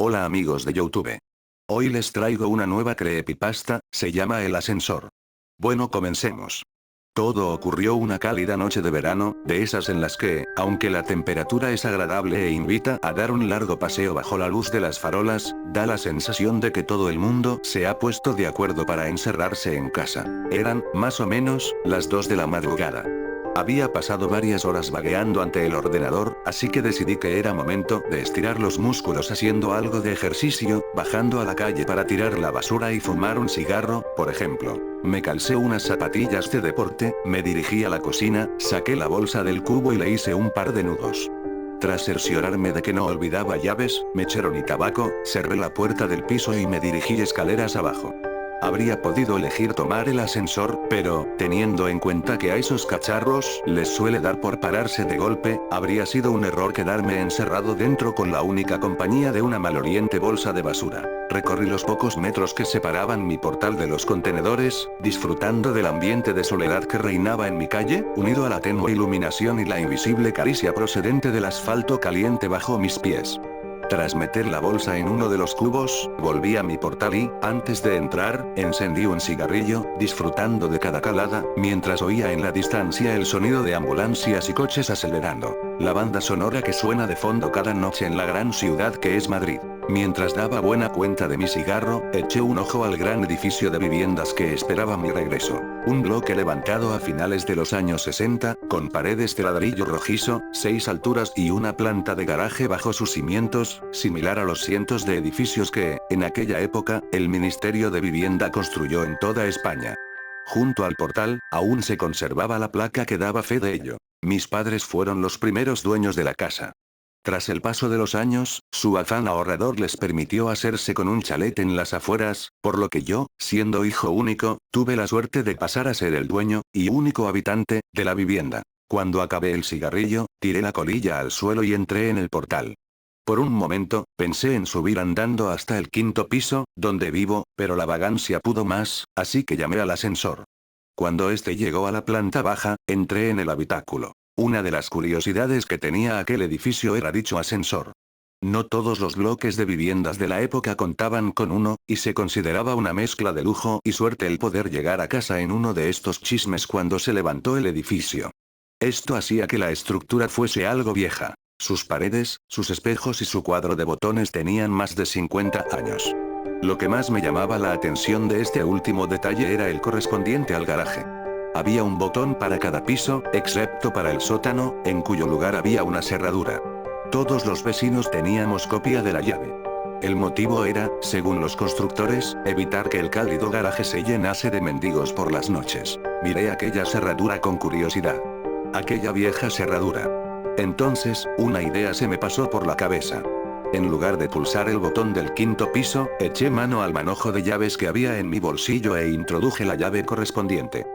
Hola amigos de YouTube. Hoy les traigo una nueva creepypasta, se llama El Ascensor. Bueno, comencemos. Todo ocurrió una cálida noche de verano, de esas en las que, aunque la temperatura es agradable e invita a dar un largo paseo bajo la luz de las farolas, da la sensación de que todo el mundo se ha puesto de acuerdo para encerrarse en casa. Eran, más o menos, las 2 de la madrugada. Había pasado varias horas vagueando ante el ordenador, así que decidí que era momento de estirar los músculos haciendo algo de ejercicio, bajando a la calle para tirar la basura y fumar un cigarro, por ejemplo. Me calcé unas zapatillas de deporte, me dirigí a la cocina, saqué la bolsa del cubo y le hice un par de nudos. Tras cerciorarme de que no olvidaba llaves, mechero ni tabaco, cerré la puerta del piso y me dirigí escaleras abajo. Habría podido elegir tomar el ascensor, pero, teniendo en cuenta que a esos cacharros les suele dar por pararse de golpe, habría sido un error quedarme encerrado dentro con la única compañía de una maloliente bolsa de basura. Recorrí los pocos metros que separaban mi portal de los contenedores, disfrutando del ambiente de soledad que reinaba en mi calle, unido a la tenue iluminación y la invisible caricia procedente del asfalto caliente bajo mis pies. Tras meter la bolsa en uno de los cubos, volví a mi portal y, antes de entrar, encendí un cigarrillo, disfrutando de cada calada, mientras oía en la distancia el sonido de ambulancias y coches acelerando. La banda sonora que suena de fondo cada noche en la gran ciudad que es Madrid. Mientras daba buena cuenta de mi cigarro, eché un ojo al gran edificio de viviendas que esperaba mi regreso. Un bloque levantado a finales de los años 60, con paredes de ladrillo rojizo, 6 alturas y una planta de garaje bajo sus cimientos, similar a los cientos de edificios que, en aquella época, el Ministerio de Vivienda construyó en toda España. Junto al portal, aún se conservaba la placa que daba fe de ello. Mis padres fueron los primeros dueños de la casa. Tras el paso de los años, su afán ahorrador les permitió hacerse con un chalet en las afueras, por lo que yo, siendo hijo único, tuve la suerte de pasar a ser el dueño, y único habitante, de la vivienda. Cuando acabé el cigarrillo, tiré la colilla al suelo y entré en el portal. Por un momento, pensé en subir andando hasta el 5.º piso, donde vivo, pero la vagancia pudo más, así que llamé al ascensor. Cuando este llegó a la planta baja, entré en el habitáculo. Una de las curiosidades que tenía aquel edificio era dicho ascensor. No todos los bloques de viviendas de la época contaban con uno, y se consideraba una mezcla de lujo y suerte el poder llegar a casa en uno de estos chismes cuando se levantó el edificio. Esto hacía que la estructura fuese algo vieja. Sus paredes, sus espejos y su cuadro de botones tenían más de 50 años. Lo que más me llamaba la atención de este último detalle era el correspondiente al garaje. Había un botón para cada piso, excepto para el sótano, en cuyo lugar había una cerradura. Todos los vecinos teníamos copia de la llave. El motivo era, según los constructores, evitar que el cálido garaje se llenase de mendigos por las noches. Miré aquella cerradura con curiosidad. Aquella vieja cerradura. Entonces, una idea se me pasó por la cabeza. En lugar de pulsar el botón del 5.º piso, eché mano al manojo de llaves que había en mi bolsillo e introduje la llave correspondiente.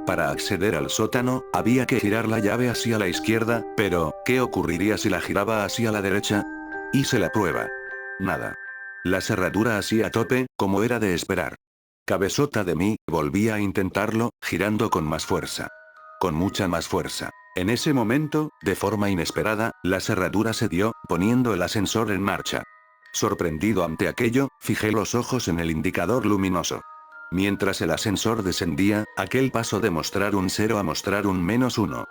Para acceder al sótano, había que girar la llave hacia la izquierda, pero, ¿qué ocurriría si la giraba hacia la derecha? Hice la prueba. Nada. La cerradura hacía tope, como era de esperar. Cabezota de mí, volví a intentarlo, girando con más fuerza. Con mucha más fuerza. En ese momento, de forma inesperada, la cerradura se dio, poniendo el ascensor en marcha. Sorprendido ante aquello, fijé los ojos en el indicador luminoso. Mientras el ascensor descendía, aquel paso de mostrar un 0 a mostrar un -1.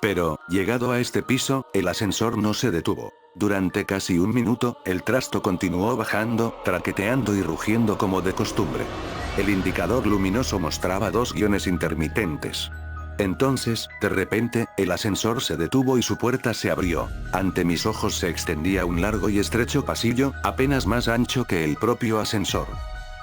Pero, llegado a este piso, el ascensor no se detuvo. Durante casi un minuto, el trasto continuó bajando, traqueteando y rugiendo como de costumbre. El indicador luminoso mostraba 2 guiones intermitentes. Entonces, de repente, el ascensor se detuvo y su puerta se abrió. Ante mis ojos se extendía un largo y estrecho pasillo, apenas más ancho que el propio ascensor.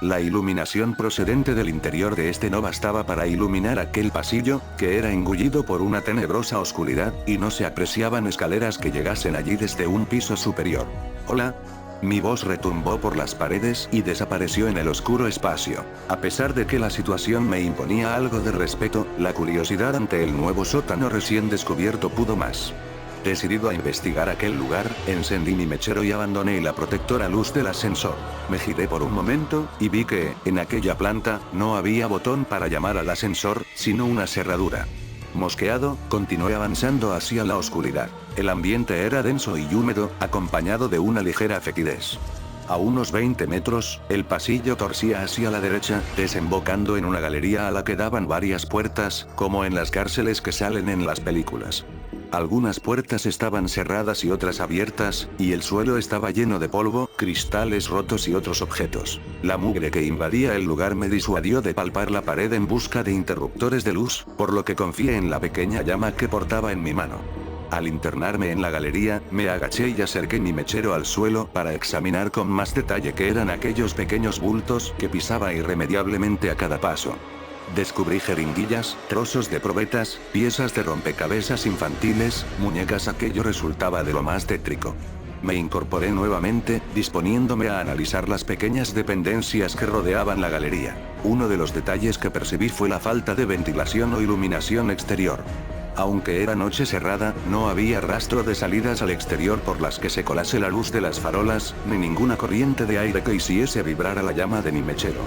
La iluminación procedente del interior de este no bastaba para iluminar aquel pasillo, que era engullido por una tenebrosa oscuridad, y no se apreciaban escaleras que llegasen allí desde un piso superior. «Hola». Mi voz retumbó por las paredes y desapareció en el oscuro espacio. A pesar de que la situación me imponía algo de respeto, la curiosidad ante el nuevo sótano recién descubierto pudo más. Decidido a investigar aquel lugar, encendí mi mechero y abandoné la protectora luz del ascensor. Me giré por un momento, y vi que, en aquella planta, no había botón para llamar al ascensor, sino una cerradura. Mosqueado, continué avanzando hacia la oscuridad. El ambiente era denso y húmedo, acompañado de una ligera fetidez. A unos 20 metros, el pasillo torcía hacia la derecha, desembocando en una galería a la que daban varias puertas, como en las cárceles que salen en las películas. Algunas puertas estaban cerradas y otras abiertas, y el suelo estaba lleno de polvo, cristales rotos y otros objetos. La mugre que invadía el lugar me disuadió de palpar la pared en busca de interruptores de luz, por lo que confié en la pequeña llama que portaba en mi mano. Al internarme en la galería, me agaché y acerqué mi mechero al suelo para examinar con más detalle qué eran aquellos pequeños bultos que pisaba irremediablemente a cada paso. Descubrí jeringuillas, trozos de probetas, piezas de rompecabezas infantiles, muñecas. Aquello resultaba de lo más tétrico. Me incorporé nuevamente, disponiéndome a analizar las pequeñas dependencias que rodeaban la galería. Uno de los detalles que percibí fue la falta de ventilación o iluminación exterior. Aunque era noche cerrada, no había rastro de salidas al exterior por las que se colase la luz de las farolas, ni ninguna corriente de aire que hiciese vibrar a la llama de mi mechero.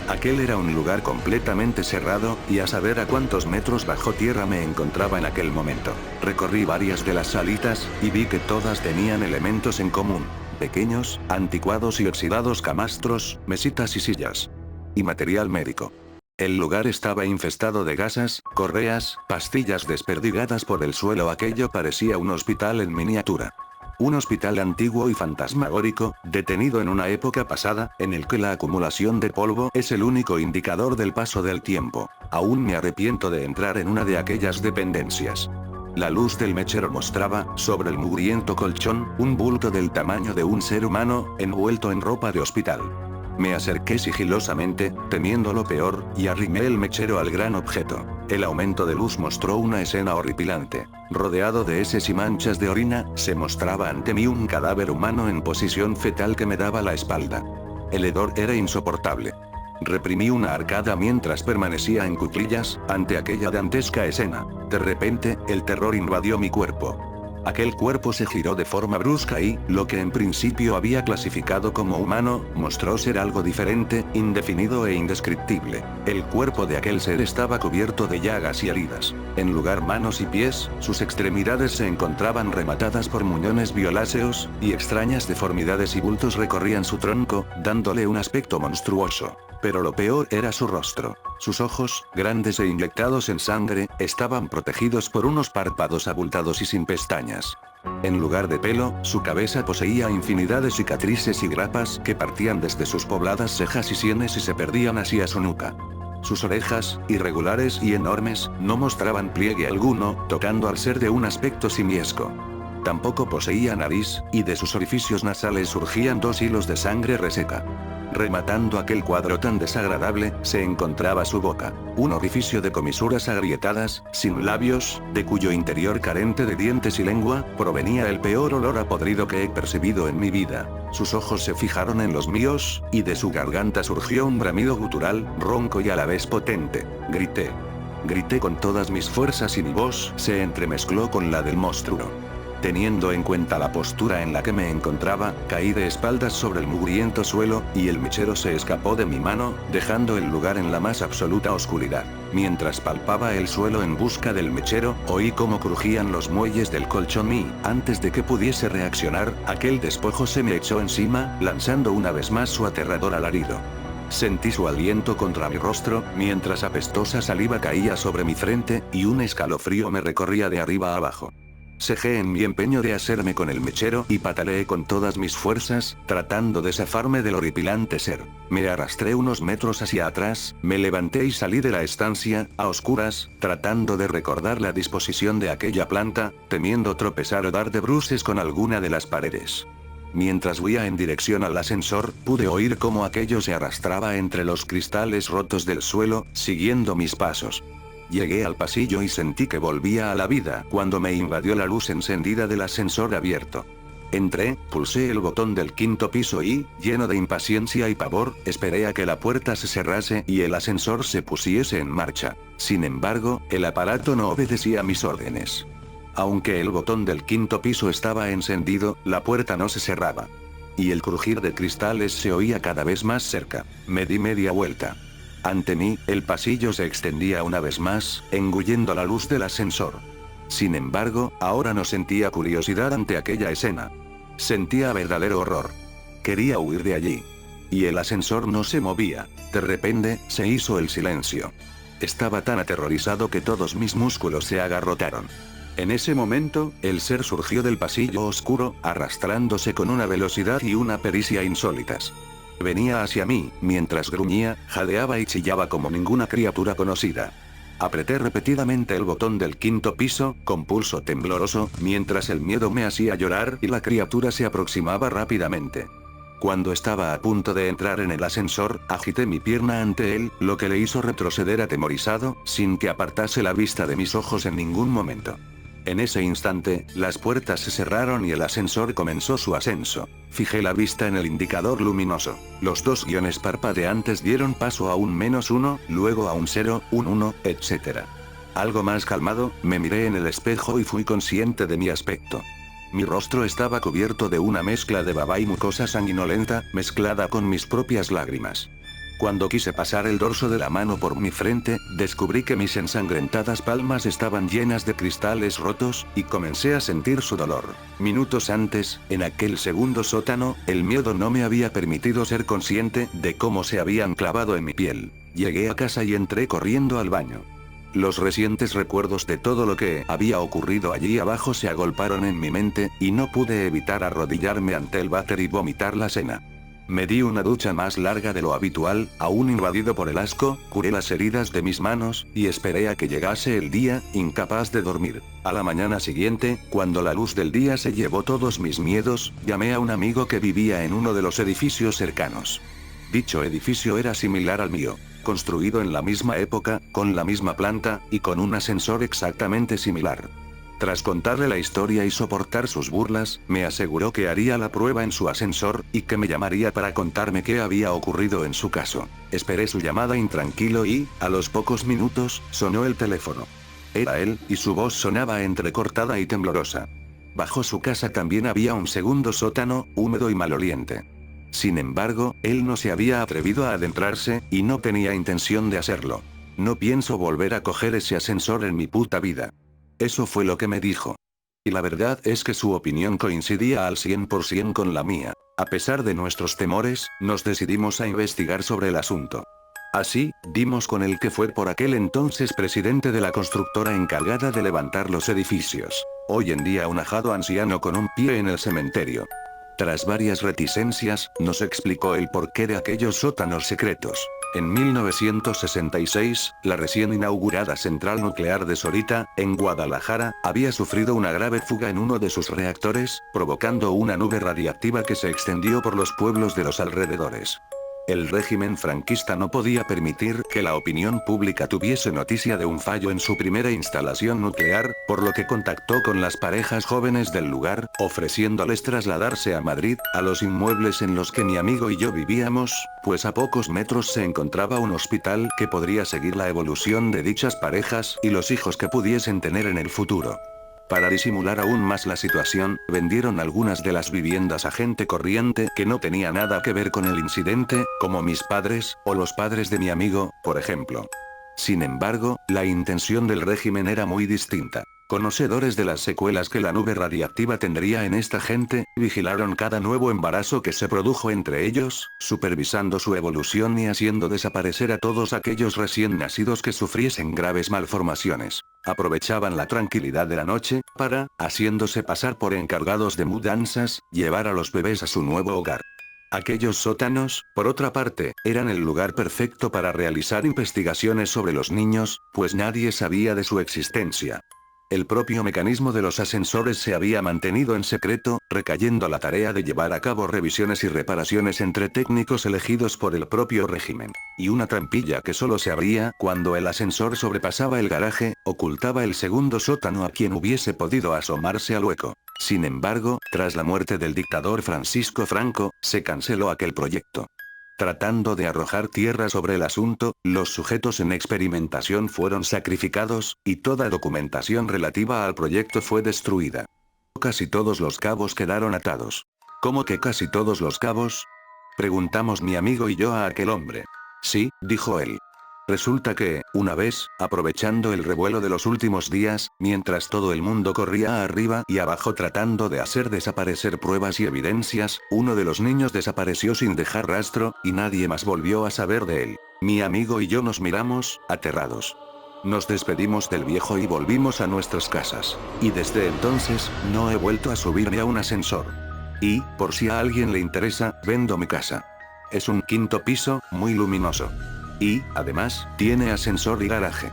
Aquel era un lugar completamente cerrado, y a saber a cuántos metros bajo tierra me encontraba en aquel momento. Recorrí varias de las salitas, y vi que todas tenían elementos en común. Pequeños, anticuados y oxidados camastros, mesitas y sillas. Y material médico. El lugar estaba infestado de gasas, correas, pastillas desperdigadas por el suelo. Aquello parecía un hospital en miniatura. Un hospital antiguo y fantasmagórico, detenido en una época pasada, en el que la acumulación de polvo es el único indicador del paso del tiempo. Aún me arrepiento de entrar en una de aquellas dependencias. La luz del mechero mostraba, sobre el mugriento colchón, un bulto del tamaño de un ser humano, envuelto en ropa de hospital. Me acerqué sigilosamente, temiendo lo peor, y arrimé el mechero al gran objeto. El aumento de luz mostró una escena horripilante. Rodeado de heces y manchas de orina, se mostraba ante mí un cadáver humano en posición fetal que me daba la espalda. El hedor era insoportable. Reprimí una arcada mientras permanecía en cuclillas, ante aquella dantesca escena. De repente, el terror invadió mi cuerpo. Aquel cuerpo se giró de forma brusca y, lo que en principio había clasificado como humano, mostró ser algo diferente, indefinido e indescriptible. El cuerpo de aquel ser estaba cubierto de llagas y heridas. En lugar manos y pies, sus extremidades se encontraban rematadas por muñones violáceos, y extrañas deformidades y bultos recorrían su tronco, dándole un aspecto monstruoso. Pero lo peor era su rostro. Sus ojos, grandes e inyectados en sangre, estaban protegidos por unos párpados abultados y sin pestañas. En lugar de pelo, su cabeza poseía infinidad de cicatrices y grapas que partían desde sus pobladas cejas y sienes y se perdían hacia su nuca. Sus orejas, irregulares y enormes, no mostraban pliegue alguno, tocando al ser de un aspecto simiesco. Tampoco poseía nariz, y de sus orificios nasales surgían 2 hilos de sangre reseca. Rematando aquel cuadro tan desagradable, se encontraba su boca, un orificio de comisuras agrietadas, sin labios, de cuyo interior carente de dientes y lengua, provenía el peor olor a podrido que he percibido en mi vida. Sus ojos se fijaron en los míos, y de su garganta surgió un bramido gutural, ronco y a la vez potente. Grité. Grité con todas mis fuerzas y mi voz se entremezcló con la del monstruo. Teniendo en cuenta la postura en la que me encontraba, caí de espaldas sobre el mugriento suelo, y el mechero se escapó de mi mano, dejando el lugar en la más absoluta oscuridad. Mientras palpaba el suelo en busca del mechero, oí cómo crujían los muelles del colchón y, antes de que pudiese reaccionar, aquel despojo se me echó encima, lanzando una vez más su aterrador alarido. Sentí su aliento contra mi rostro, mientras apestosa saliva caía sobre mi frente, y un escalofrío me recorría de arriba a abajo. Cejé en mi empeño de hacerme con el mechero y pataleé con todas mis fuerzas, tratando de zafarme del horripilante ser. Me arrastré unos metros hacia atrás, me levanté y salí de la estancia, a oscuras, tratando de recordar la disposición de aquella planta, temiendo tropezar o dar de bruces con alguna de las paredes. Mientras huía en dirección al ascensor, pude oír cómo aquello se arrastraba entre los cristales rotos del suelo, siguiendo mis pasos. Llegué al pasillo y sentí que volvía a la vida cuando me invadió la luz encendida del ascensor abierto. Entré, pulsé el botón del 5.º piso y, lleno de impaciencia y pavor, esperé a que la puerta se cerrase y el ascensor se pusiese en marcha. Sin embargo, el aparato no obedecía mis órdenes. Aunque el botón del 5.º piso estaba encendido, la puerta no se cerraba. Y el crujir de cristales se oía cada vez más cerca. Me di media vuelta. Ante mí, el pasillo se extendía una vez más, engullendo la luz del ascensor. Sin embargo, ahora no sentía curiosidad ante aquella escena. Sentía verdadero horror. Quería huir de allí. Y el ascensor no se movía. De repente, se hizo el silencio. Estaba tan aterrorizado que todos mis músculos se agarrotaron. En ese momento, el ser surgió del pasillo oscuro, arrastrándose con una velocidad y una pericia insólitas. Venía hacia mí, mientras gruñía, jadeaba y chillaba como ninguna criatura conocida. Apreté repetidamente el botón del quinto piso, con pulso tembloroso, mientras el miedo me hacía llorar y la criatura se aproximaba rápidamente. Cuando estaba a punto de entrar en el ascensor, agité mi pierna ante él, lo que le hizo retroceder atemorizado, sin que apartase la vista de mis ojos en ningún momento. En ese instante, las puertas se cerraron y el ascensor comenzó su ascenso. Fijé la vista en el indicador luminoso. Los dos guiones parpadeantes dieron paso a un -1, luego a un 0, un 1, etc. Algo más calmado, me miré en el espejo y fui consciente de mi aspecto. Mi rostro estaba cubierto de una mezcla de baba y mucosa sanguinolenta, mezclada con mis propias lágrimas. Cuando quise pasar el dorso de la mano por mi frente, descubrí que mis ensangrentadas palmas estaban llenas de cristales rotos, y comencé a sentir su dolor. Minutos antes, en aquel segundo sótano, el miedo no me había permitido ser consciente de cómo se habían clavado en mi piel. Llegué a casa y entré corriendo al baño. Los recientes recuerdos de todo lo que había ocurrido allí abajo se agolparon en mi mente, y no pude evitar arrodillarme ante el váter y vomitar la cena. Me di una ducha más larga de lo habitual, aún invadido por el asco, curé las heridas de mis manos, y esperé a que llegase el día, incapaz de dormir. A la mañana siguiente, cuando la luz del día se llevó todos mis miedos, llamé a un amigo que vivía en uno de los edificios cercanos. Dicho edificio era similar al mío, construido en la misma época, con la misma planta, y con un ascensor exactamente similar. Tras contarle la historia y soportar sus burlas, me aseguró que haría la prueba en su ascensor, y que me llamaría para contarme qué había ocurrido en su caso. Esperé su llamada intranquilo y, a los pocos minutos, sonó el teléfono. Era él, y su voz sonaba entrecortada y temblorosa. Bajo su casa también había un segundo sótano, húmedo y maloliente. Sin embargo, él no se había atrevido a adentrarse, y no tenía intención de hacerlo. No pienso volver a coger ese ascensor en mi puta vida. Eso fue lo que me dijo. Y la verdad es que su opinión coincidía al 100% con la mía. A pesar de nuestros temores, nos decidimos a investigar sobre el asunto. Así, dimos con el que fue por aquel entonces presidente de la constructora encargada de levantar los edificios. Hoy en día un ajado anciano con un pie en el cementerio. Tras varias reticencias, nos explicó el porqué de aquellos sótanos secretos. En 1966, la recién inaugurada central nuclear de Sorita, en Guadalajara, había sufrido una grave fuga en uno de sus reactores, provocando una nube radiactiva que se extendió por los pueblos de los alrededores. El régimen franquista no podía permitir que la opinión pública tuviese noticia de un fallo en su primera instalación nuclear, por lo que contactó con las parejas jóvenes del lugar, ofreciéndoles trasladarse a Madrid, a los inmuebles en los que mi amigo y yo vivíamos, pues a pocos metros se encontraba un hospital que podría seguir la evolución de dichas parejas y los hijos que pudiesen tener en el futuro. Para disimular aún más la situación, vendieron algunas de las viviendas a gente corriente que no tenía nada que ver con el incidente, como mis padres, o los padres de mi amigo, por ejemplo. Sin embargo, la intención del régimen era muy distinta. Conocedores de las secuelas que la nube radiactiva tendría en esta gente, vigilaron cada nuevo embarazo que se produjo entre ellos, supervisando su evolución y haciendo desaparecer a todos aquellos recién nacidos que sufriesen graves malformaciones. Aprovechaban la tranquilidad de la noche, para, haciéndose pasar por encargados de mudanzas, llevar a los bebés a su nuevo hogar. Aquellos sótanos, por otra parte, eran el lugar perfecto para realizar investigaciones sobre los niños, pues nadie sabía de su existencia. El propio mecanismo de los ascensores se había mantenido en secreto, recayendo la tarea de llevar a cabo revisiones y reparaciones entre técnicos elegidos por el propio régimen. Y una trampilla que solo se abría cuando el ascensor sobrepasaba el garaje, ocultaba el segundo sótano a quien hubiese podido asomarse al hueco. Sin embargo, tras la muerte del dictador Francisco Franco, se canceló aquel proyecto. Tratando de arrojar tierra sobre el asunto, los sujetos en experimentación fueron sacrificados, y toda documentación relativa al proyecto fue destruida. Casi todos los cabos quedaron atados. ¿Cómo que casi todos los cabos? Preguntamos mi amigo y yo a aquel hombre. Sí, dijo él. Resulta que, una vez, aprovechando el revuelo de los últimos días, mientras todo el mundo corría arriba y abajo tratando de hacer desaparecer pruebas y evidencias, uno de los niños desapareció sin dejar rastro, y nadie más volvió a saber de él. Mi amigo y yo nos miramos, aterrados. Nos despedimos del viejo y volvimos a nuestras casas. Y desde entonces, no he vuelto a subirme a un ascensor. Y, por si a alguien le interesa, vendo mi casa. Es un quinto piso, muy luminoso. Y, además, tiene ascensor y garaje.